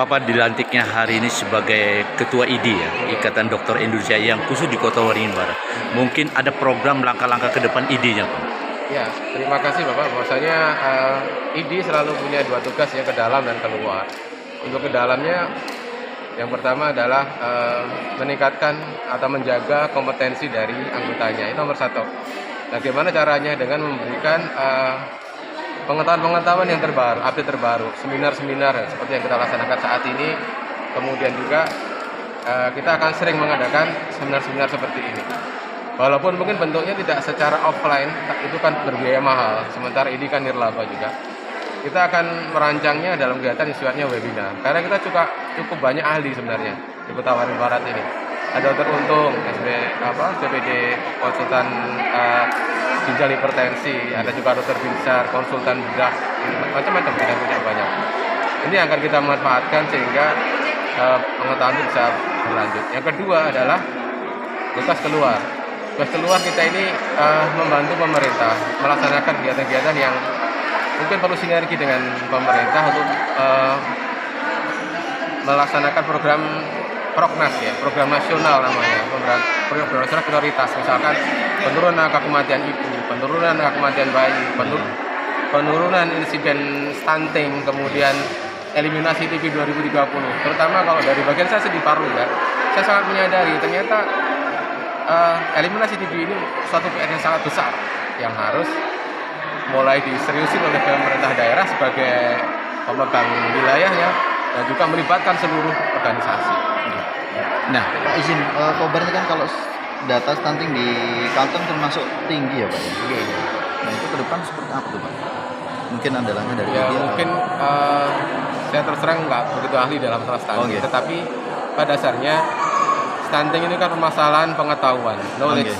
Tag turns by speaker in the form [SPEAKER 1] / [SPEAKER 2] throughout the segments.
[SPEAKER 1] Bapak dilantiknya hari ini sebagai Ketua IDI ya, Ikatan Dokter Indonesia yang khusus di Kota Waringin Barat. Mungkin ada program langkah-langkah ke depan IDI-nya, Pak?
[SPEAKER 2] Ya, terima kasih Bapak. Bahwasanya IDI selalu punya dua tugas ya, ke dalam dan keluar. Untuk ke dalamnya, yang pertama adalah meningkatkan atau menjaga kompetensi dari anggotanya. Itu nomor satu. Bagaimana caranya? Dengan memberikan pengetahuan-pengetahuan yang terbaru, update terbaru, seminar-seminar seperti yang kita laksanakan saat ini. Kemudian juga kita akan sering mengadakan seminar-seminar seperti ini. Walaupun mungkin bentuknya tidak secara offline, itu kan berbiaya mahal. Sementara ini kan nirlaba juga. Kita akan merancangnya dalam kegiatan istilahnya webinar. Karena kita juga cukup banyak ahli sebenarnya di Kota Waringin Barat ini. Ada Dr. Untung, CPD, konsultan ginjal hipertensi, ada juga Dr. Binsar, konsultan bedah, macam-macam, kita punya banyak. Ini akan kita manfaatkan sehingga pengetahuan itu bisa berlanjut. Yang kedua adalah tugas keluar. Tugas keluar kita ini membantu pemerintah melaksanakan kegiatan-kegiatan yang mungkin perlu sinergi dengan pemerintah untuk melaksanakan program Proknas ya, program nasional namanya, program nasional prioritas, misalkan penurunan angka kematian ibu, penurunan angka kematian bayi, penurunan insiden stunting, kemudian eliminasi TB 2030. Terutama kalau dari bagian saya di Paru ya, saya sangat menyadari ternyata eliminasi TB ini suatu PR yang sangat besar yang harus mulai diseriusin oleh pemerintah daerah sebagai pemegang wilayahnya dan juga melibatkan seluruh organisasi.
[SPEAKER 3] Nah, Pak izin, Kobar ini kan kalau data stunting di Kalteng termasuk tinggi ya Pak ya?
[SPEAKER 2] Iya.
[SPEAKER 3] Nah itu ke depan seperti apa tuh Pak? Mungkin andalanya dari
[SPEAKER 2] Ya
[SPEAKER 3] media
[SPEAKER 2] mungkin saya terus terang nggak begitu ahli dalam masalah stunting,
[SPEAKER 3] gitu.
[SPEAKER 2] tetapi pada dasarnya stunting ini kan permasalahan pengetahuan, knowledge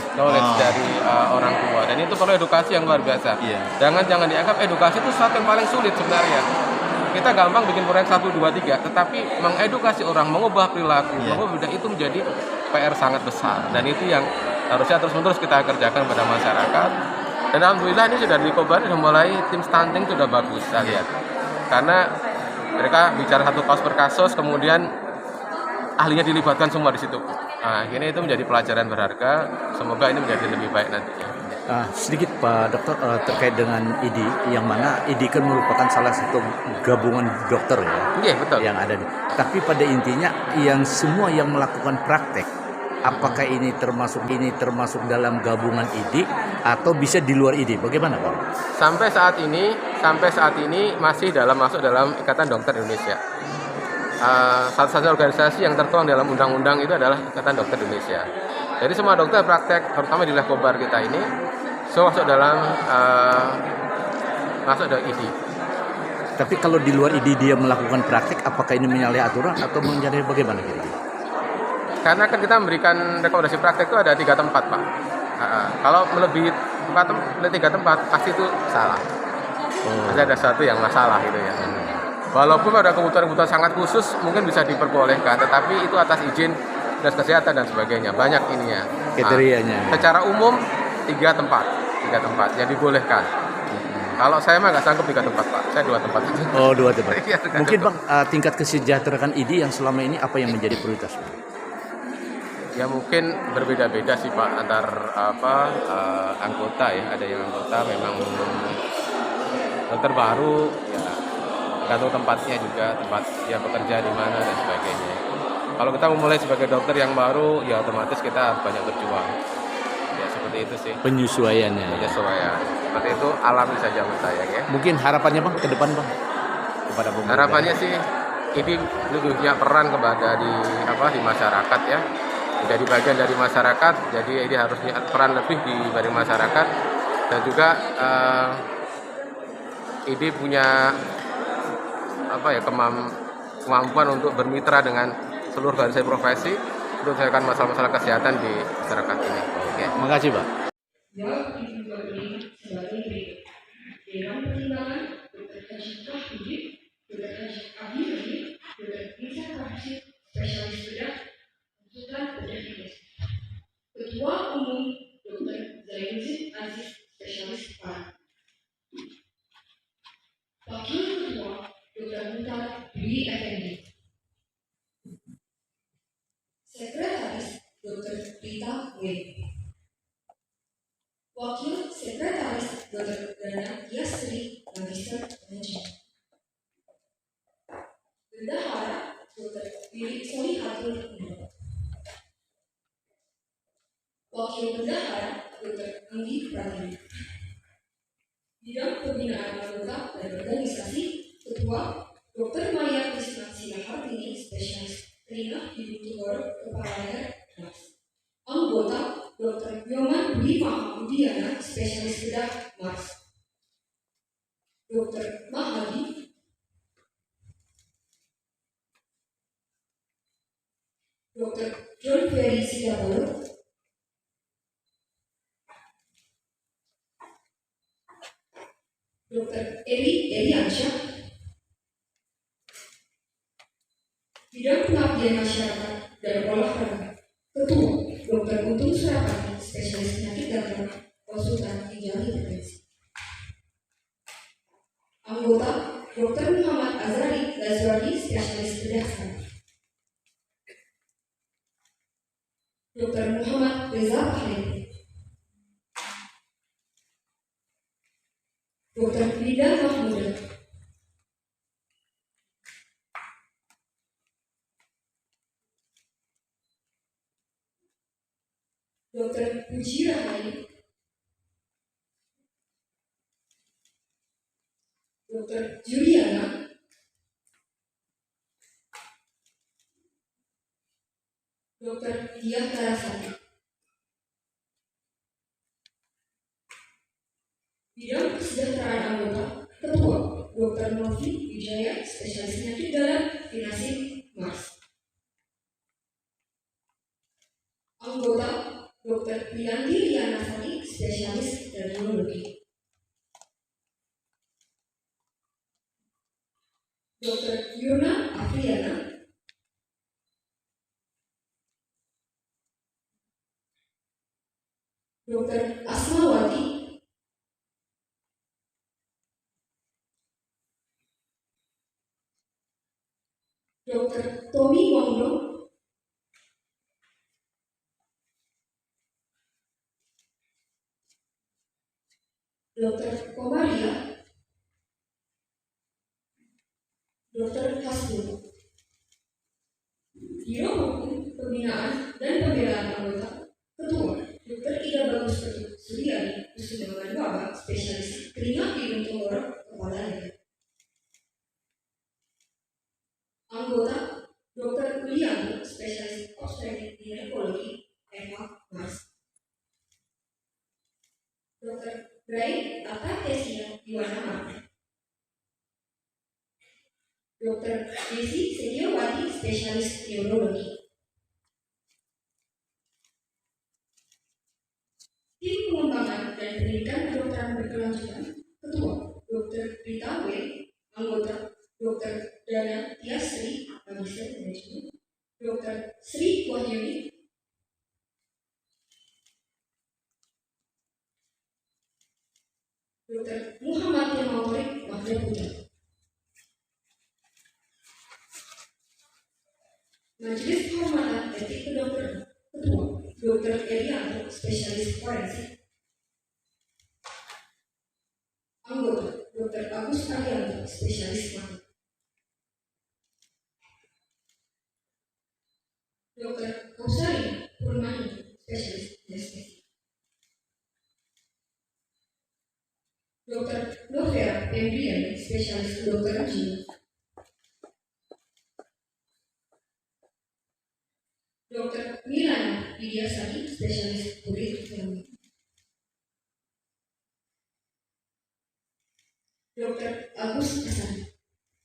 [SPEAKER 2] dari orang tua, dan itu perlu edukasi yang luar biasa.
[SPEAKER 3] Iya.
[SPEAKER 2] Jangan dianggap edukasi itu sesuatu yang paling sulit sebenarnya. Kita gampang bikin proyek 1, 2, 3, tetapi mengedukasi orang, mengubah perilaku, mengubah budaya itu menjadi PR sangat besar, dan itu yang harusnya terus-menerus kita kerjakan pada masyarakat. Dan alhamdulillah ini sudah di Kobar, sudah mulai tim stunting sudah bagus saya lihat, karena mereka bicara satu kasus per kasus, kemudian ahlinya dilibatkan semua di situ. Nah, ini itu menjadi pelajaran berharga. Semoga ini menjadi lebih baik nantinya.
[SPEAKER 1] Sedikit Pak Dokter terkait dengan IDI, yang mana IDI kan merupakan salah satu gabungan dokter ya,
[SPEAKER 2] Iya betul.
[SPEAKER 1] yang ada nih. Tapi pada intinya yang semua yang melakukan praktek, apakah ini termasuk dalam gabungan IDI atau bisa di luar IDI? Bagaimana Pak?
[SPEAKER 2] Sampai saat ini masih masuk dalam Ikatan Dokter Indonesia. Satu-satunya organisasi yang tertuang dalam undang-undang itu adalah Ikatan Dokter Indonesia. Jadi semua dokter praktek, terutama di Kobar kita ini, masuk dalam IDI.
[SPEAKER 1] Tapi kalau di luar IDI dia melakukan praktek, apakah ini menyalahi aturan atau menyalahi bagaimana kira-kira?
[SPEAKER 2] Karena kan kita memberikan rekomendasi praktek itu ada 3 tempat Pak. Kalau melebihi 3 tempat pasti itu salah. Pasti ada sesuatu yang masalah gitu ya. Walaupun ada kebutuhan-kebutuhan sangat khusus mungkin bisa diperbolehkan, tetapi itu atas izin dinas kesehatan dan sebagainya, banyak ininya.
[SPEAKER 1] Kriterianya.
[SPEAKER 2] Secara umum 3 tempat yang dibolehkan. Kalau saya mah nggak sanggup 3 tempat Pak, saya 2 tempat aja.
[SPEAKER 1] Oh, 2 tempat.
[SPEAKER 2] Iya,
[SPEAKER 1] Mungkin Bang, tingkat kesejahteraan IDI yang selama ini apa yang menjadi prioritas?
[SPEAKER 2] Ya mungkin berbeda-beda sih Pak antar anggota ya. Ada yang anggota memang dokter baru ya, tergantung tempatnya juga, tempat dia bekerja di mana dan sebagainya. Kalau kita memulai sebagai dokter yang baru, ya otomatis kita banyak berjuang. Ya seperti itu sih.
[SPEAKER 1] Penyesuaiannya.
[SPEAKER 2] Penyesuaian. Seperti itu alami saja menurut saya ya.
[SPEAKER 1] Mungkin harapannya Bang ke depan Bang kepada pemerintah.
[SPEAKER 2] Harapannya sih ini lebih punya peran kepada di masyarakat ya. Jadi bagian dari masyarakat, jadi ini harusnya peran lebih dari masyarakat, dan juga ini punya kemampuan untuk bermitra dengan seluruh organisasi profesi untuk menyelesaikan masalah-masalah kesehatan di masyarakat ini. Oke.
[SPEAKER 1] Terima kasih Pak.
[SPEAKER 4] Dengan pertimbangan Dr. Haji Tauhidi, Dr. Haji Abdi Rani, Dr. Nisa Karsi, spesialis bedah, konsultan bedah medis. Ketua Umum Dr. Zainuddin Aziz, spesialis paru. Wakil Ketua Dr. Mutar Dwi Effendi, Disaster Management. Bendahara Dr. Willy Soni Hatul Indo. Wakil Bendahara Dr. Anggi Pratama. Bidang Pembinaan Anggota dan Organisasi Ketua Dr. Maya Krisna Silahartini, Spesialis Telinga Hidung Tenggorok Kepala Leher Mas. Anggota Dr. Yoman Budi Mahamudiana, Spesialis Bedah Mas. Dr. Mahadi Dr. John Ferry Sidabalo, Dr. Eli Ansyah, Bidang Pengabdian Masyarakat dan Olahraga, Ketua Dr. Untung Surapati, Spesialis Penyakit Dalam, Konsultan Ginjal Hipertensi. Anggota Dr. Muhammad Azari Lazwari, Spesialis Bedah Saraf. Dr. Muhammad Reza Pahlavi, Dr. Frida Mahmuda, Dr. Puji Rahayu, Dr. Juliana, Dr. Diah Larasati. Bidang Kesejahteraan Anggota, Ketua Dr. Novi Wijaya, Spesialis Penyakit Dalam, Dinasib Mars. Anggota Dr. Priyanti Lianasari, Spesialis Radiologi. Dr. Yuna Afriana, Dr. Asmawati, Dr. Tommy Wongdo, Dr. Komaria, Dr. Hasbun. Biro Hukum, Pembinaan dan Pembelaan Anggota, Ketua Dr. Ida Bagus Suryani, Kusuma Baba, Spesialis Telinga Hidung Tenggorok Kepala Leher. Anggota Dr. Uliani, Spesialis Obstetrik Ginekologi, FH Mars. Dr. Brian Atakesia Iwana Marta. Dr. Desi Setiawati, Spesialis Neurologi. Tim Pengembangan dan Pendidikan Kedokteran Berkelanjutan, Ketua Dr. Rita W. Anggota Dr. Dana Tiasri, Magister Manajemen, Dr. Sri Wahyuni, Dr. Muhammad Yamawari, Mahfud Putra. Majelis Kehormatan Etik Kedokteran, Ketua Dr. Elianto, Spesialis Forensik. Anggota Dr. Agus Arianto, Spesialis Mata. Dr. Kausari Purmani, Spesialis Anestesi. Dr. Novera Pembriani, Spesialis Kedokteran Jiwa. Dr. Milana Widyasari, Spesialis Kulit Ekonomi.